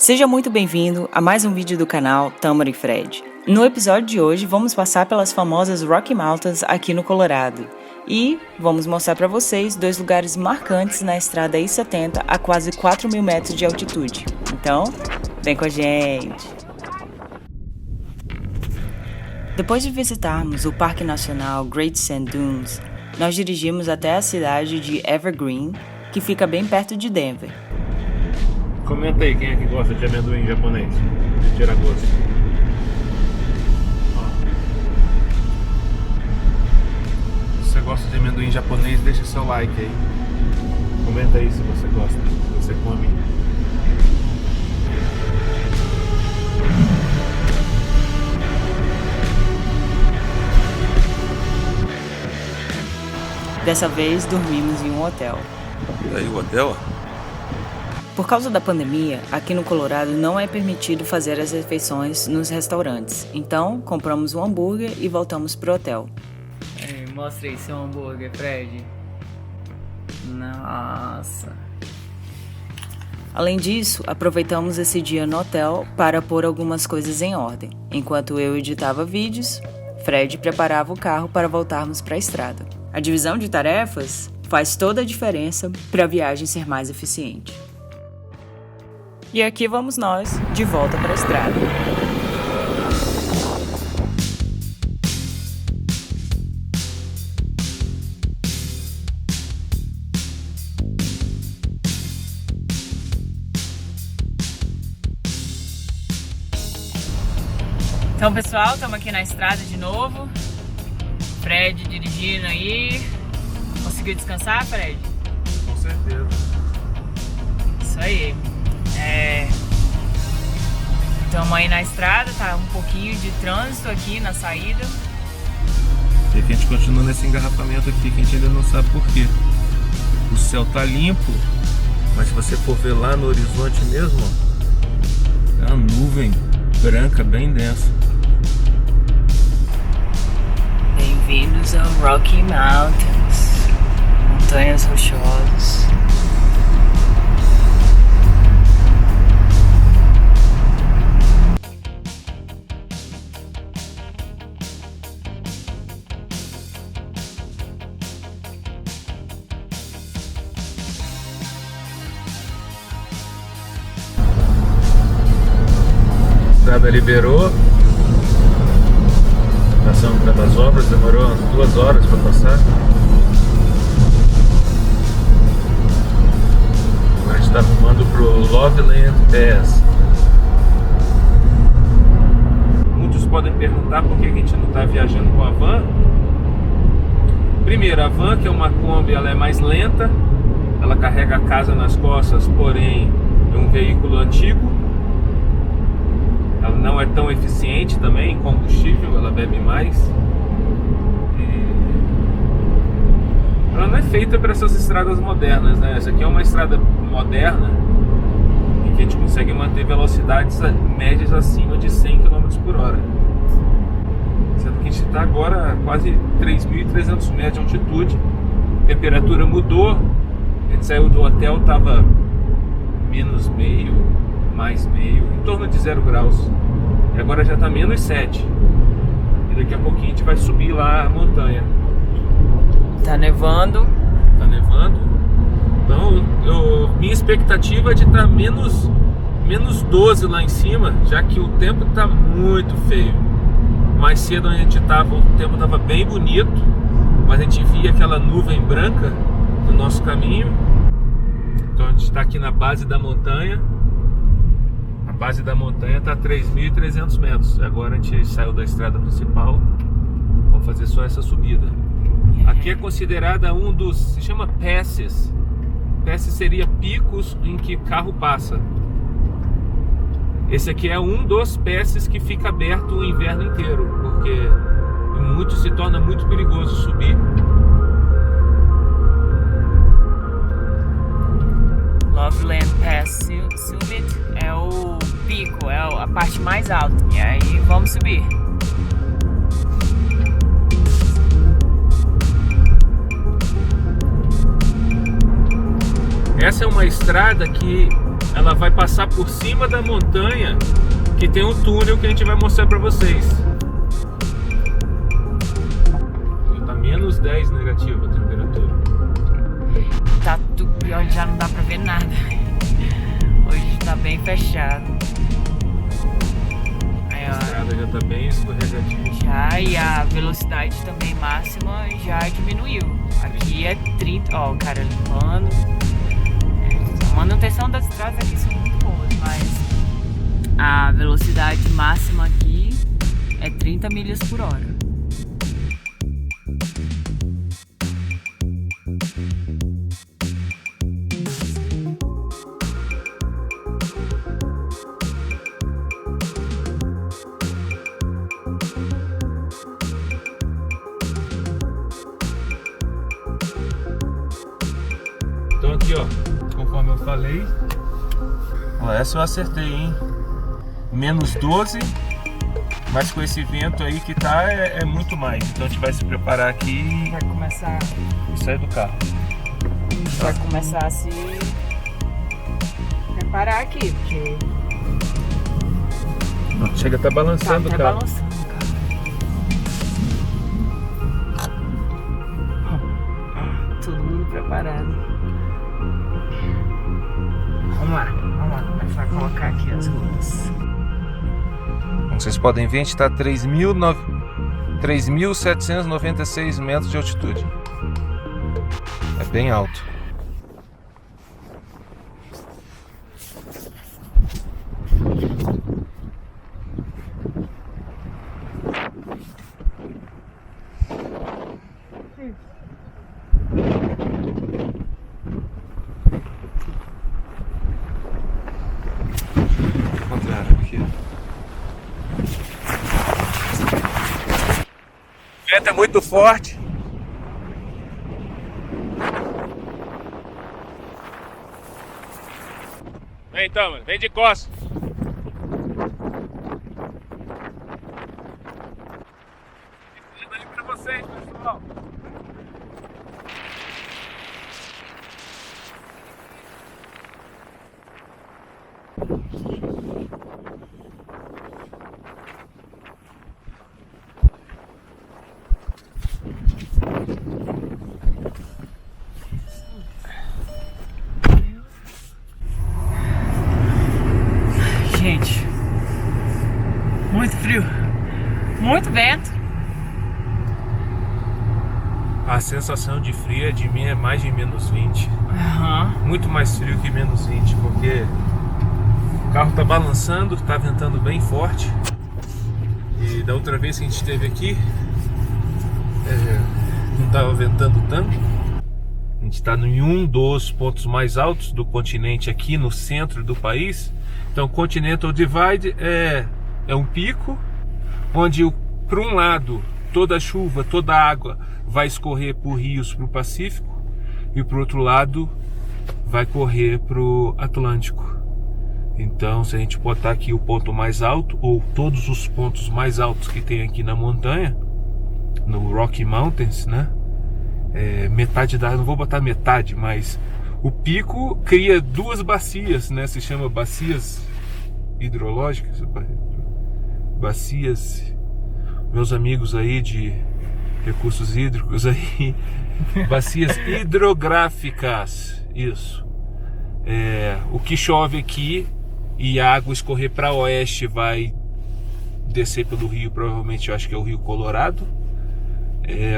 Seja muito bem-vindo a mais um vídeo do canal Tamara e Fred. No episódio de hoje vamos passar pelas famosas Rocky Mountains aqui no Colorado e vamos mostrar para vocês dois lugares marcantes na estrada I-70 a quase 4.000 metros de altitude. Então, vem com a gente! Depois de visitarmos o Parque Nacional Great Sand Dunes, nós dirigimos até a cidade de Evergreen, que fica bem perto de Denver. Comenta aí quem é que gosta de amendoim japonês, de tira-gosto. Se você gosta de amendoim japonês, deixa seu like aí. Comenta aí se você gosta, se você come. Dessa vez, dormimos em um hotel. E aí, o hotel? Por causa da pandemia, aqui no Colorado não é permitido fazer as refeições nos restaurantes. Então, compramos um hambúrguer e voltamos pro hotel. Mostra aí seu hambúrguer, Fred. Nossa. Além disso, aproveitamos esse dia no hotel para pôr algumas coisas em ordem. Enquanto eu editava vídeos, Fred preparava o carro para voltarmos para a estrada. A divisão de tarefas faz toda a diferença para a viagem ser mais eficiente. E aqui vamos nós, de volta para a estrada. Então, pessoal, estamos aqui na estrada de novo. Fred dirigindo aí. Conseguiu descansar, Fred? Com certeza. Isso aí. Estamos aí na estrada, tá um pouquinho de trânsito aqui na saída. E aqui a gente continua nesse engarrafamento aqui que a gente ainda não sabe por quê. O céu tá limpo, mas se você for ver lá no horizonte mesmo, ó, é uma nuvem branca bem densa. Bem-vindos ao Rocky Mountains, montanhas rochosas. A estrada liberou. Passamos pelas obras, demorou umas 2 horas para passar. Agora a gente está arrumando pro Loveland Pass. Muitos podem perguntar por que a gente não está viajando com a van. Primeiro, a van, que é uma Kombi, ela é mais lenta, ela carrega a casa nas costas, porém é um veículo antigo. Ela não é tão eficiente também em combustível, ela bebe mais. Ela não é feita para essas estradas modernas, né? Essa aqui é uma estrada moderna em que a gente consegue manter velocidades médias acima de 100 km por hora. Sendo que a gente está agora a quase 3.300 metros de altitude. A temperatura mudou. A gente saiu do hotel, estava menos meio, mais meio, em torno de 0 graus. E agora já está menos 7. E daqui a pouquinho a gente vai subir lá a montanha. Tá nevando. Tá nevando. Então minha expectativa é de estar menos 12 lá em cima, já que o tempo está muito feio. Mais cedo onde a gente estava, o tempo estava bem bonito, mas a gente via aquela nuvem branca no nosso caminho. Então a gente está aqui na base da montanha. A base da montanha está a 3.300 metros. Agora a gente saiu da estrada principal. Vamos fazer só essa subida. Aqui é considerada um dos... se chama passes. Passes seria picos em que carro passa. Esse aqui é um dos passes que fica aberto o inverno inteiro, porque se torna muito perigoso subir. Loveland Pass Summit é o pico, é a parte mais alta. E aí vamos subir. Essa é uma estrada que ela vai passar por cima da montanha, que tem um túnel que a gente vai mostrar pra vocês. Tá menos 10 negativa a temperatura. Tá tudo pior, já não dá pra ver nada. Hoje tá bem fechado. Aí, A estrada já tá bem escorregadia. já, e a velocidade também máxima já diminuiu. Aqui é 30, ó, o cara limpando. A manutenção das estradas aqui são muito boas, mas a velocidade máxima aqui é 30 milhas por hora. Então aqui, ó, conforme eu falei, ó, essa eu acertei, hein? Menos 12, mas com esse vento aí que tá, é muito mais. Então a gente vai se preparar aqui Vai começar, e sair do carro. vai começar a se preparar aqui, porque Chega a tá balançando tá o carro. balançando o carro. Todo mundo preparado. Vamos lá começar a colocar aqui as ruas. Como vocês podem ver, a gente está a 3.796 metros de altitude. É bem alto. Contrário aqui. O vento é muito forte. Vem então, mano. Vem de costas. Ensinando aí pra vocês, pessoal. Gente, muito frio, muito vento. A sensação de frio é de mim é mais de menos 20. Aham. Muito mais frio que menos 20, porque o carro tá balançando, tá ventando bem forte. E da outra vez que a gente esteve aqui, não tava ventando tanto. A gente tá em um dos pontos mais altos do continente aqui no centro do país. Então, Continental Divide é um pico onde, por um lado, toda a chuva, toda a água vai escorrer por rios para o Pacífico e, por outro lado, vai correr para o Atlântico. Então, se a gente botar aqui o ponto mais alto, ou todos os pontos mais altos que tem aqui na montanha, no Rocky Mountains, né? Metade da... não vou botar metade, mas o pico cria duas bacias, né? Se chama bacias hidrológicas, bacias, meus amigos aí de recursos hídricos aí, bacias hidrográficas, isso. O que chove aqui e a água escorrer para oeste vai descer pelo rio, provavelmente eu acho que é o Rio Colorado,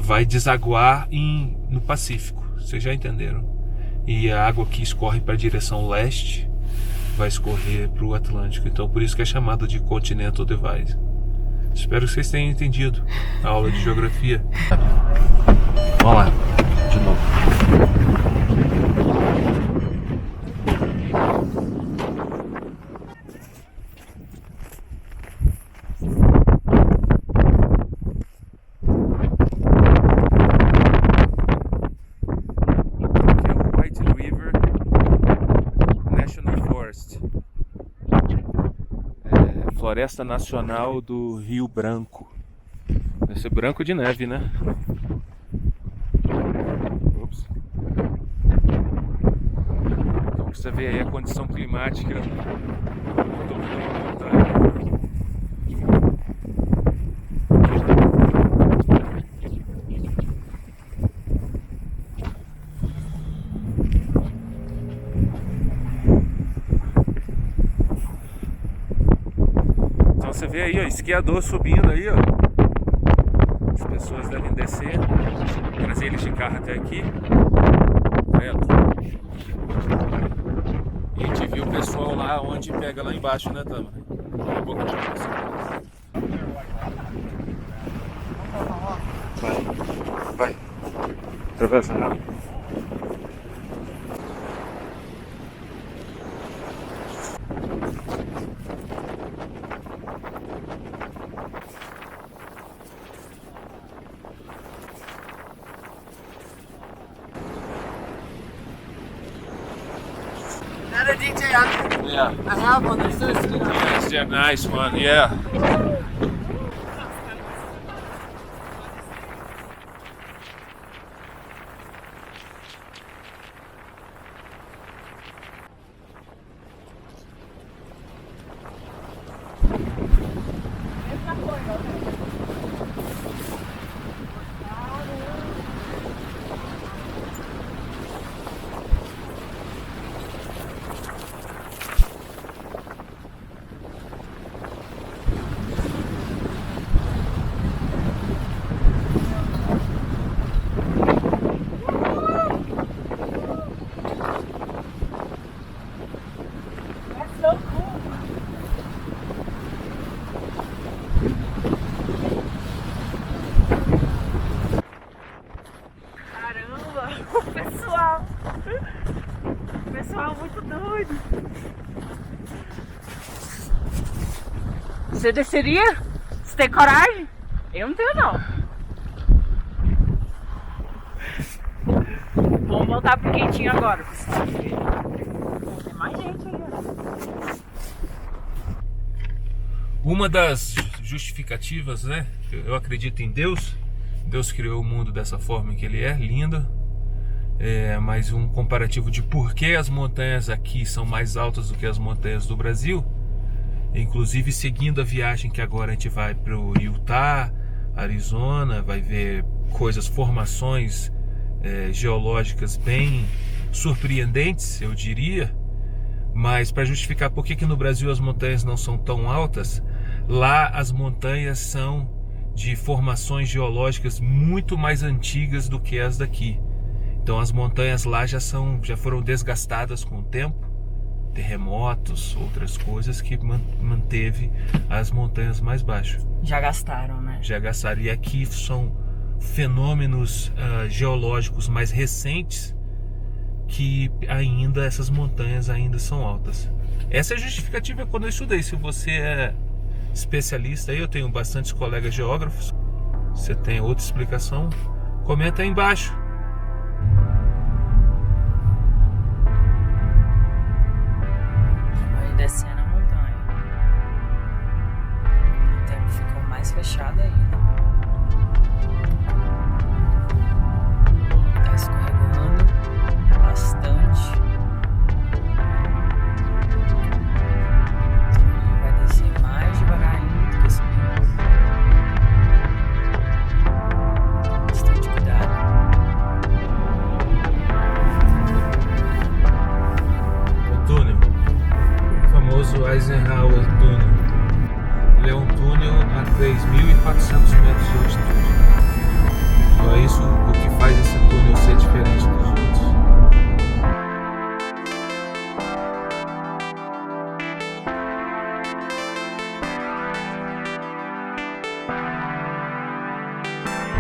vai desaguar no Pacífico, vocês já entenderam. E a água que escorre para a direção leste vai escorrer para o Atlântico. Então por isso que é chamado de Continental Divide. Espero que vocês tenham entendido a aula de geografia. Vamos lá, de novo. Floresta Nacional do Rio Branco. Deve ser branco de neve, né? Ops. Então você ver aí a condição climática do topo de uma montanha. Então você vê aí, ó, esquiador subindo aí, ó. As pessoas devem descer, trazer eles de carro até aqui. E a gente viu o pessoal lá onde pega lá embaixo, né, Tama? Daqui a pouco a gente vai passar. Vai. Atravessa rápido. Not a DJ on Yeah. I have one, there's this, you know. Yes, yeah, nice one, yeah. Pessoal muito doido. Você desceria? Você tem coragem? Eu não tenho não. Vamos voltar pro quentinho agora, pessoal. Tem mais gente aí. Uma das justificativas, né? Eu acredito em Deus. Deus criou o mundo dessa forma que ele é, lindo. Mas um comparativo de por que as montanhas aqui são mais altas do que as montanhas do Brasil. Inclusive seguindo a viagem que agora a gente vai para o Utah, Arizona, vai ver formações geológicas bem surpreendentes, eu diria. Mas para justificar por que no Brasil as montanhas não são tão altas, lá as montanhas são de formações geológicas muito mais antigas do que as daqui. Então as montanhas lá já foram desgastadas com o tempo, terremotos, outras coisas que manteve as montanhas mais baixas. Já gastaram, né? Já gastaram. E aqui são fenômenos geológicos mais recentes que ainda essas montanhas ainda são altas. Essa é a justificativa quando eu estudei. Se você é especialista, eu tenho bastantes colegas geógrafos, você tem outra explicação, comenta aí embaixo. Descendo a montanha. O tempo ficou mais fechado ainda. Tá escorregando bastante. Então vai descer mais devagarinho do que subimos. Bastante cuidado. O túnel, o famoso Eisenhower Túnel. Ele é um túnel a 3.400 metros de altitude. Então é isso o que faz esse túnel ser diferente dos outros.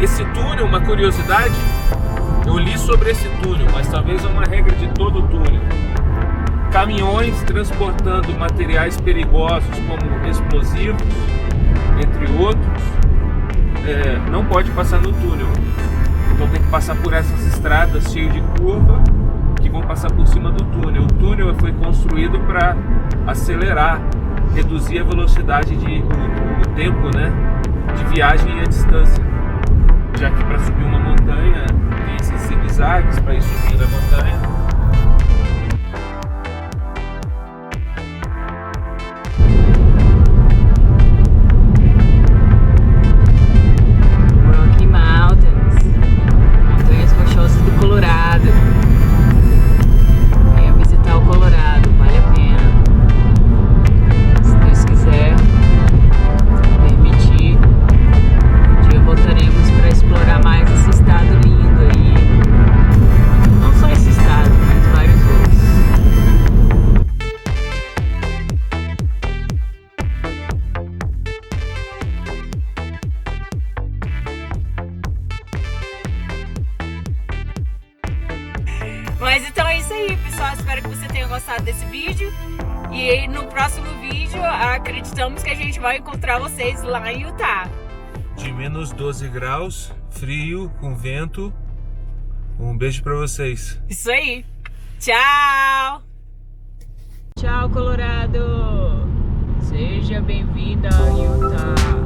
Esse túnel, uma curiosidade, eu li sobre esse túnel, mas talvez é uma regra de todo o túnel. Caminhões transportando materiais perigosos como explosivos, entre outros, não pode passar no túnel. Então tem que passar por essas estradas cheias de curva que vão passar por cima do túnel. O túnel foi construído para acelerar, reduzir a velocidade o tempo, né, de viagem e a distância. Já que para subir uma montanha tem esses zigue-zagues para ir subindo a montanha. gostado desse vídeo. E no próximo vídeo, acreditamos que a gente vai encontrar vocês lá em Utah. De menos 12 graus, frio, com vento. Um beijo pra vocês. Isso aí. Tchau! Tchau, Colorado! Seja bem-vindo a Utah!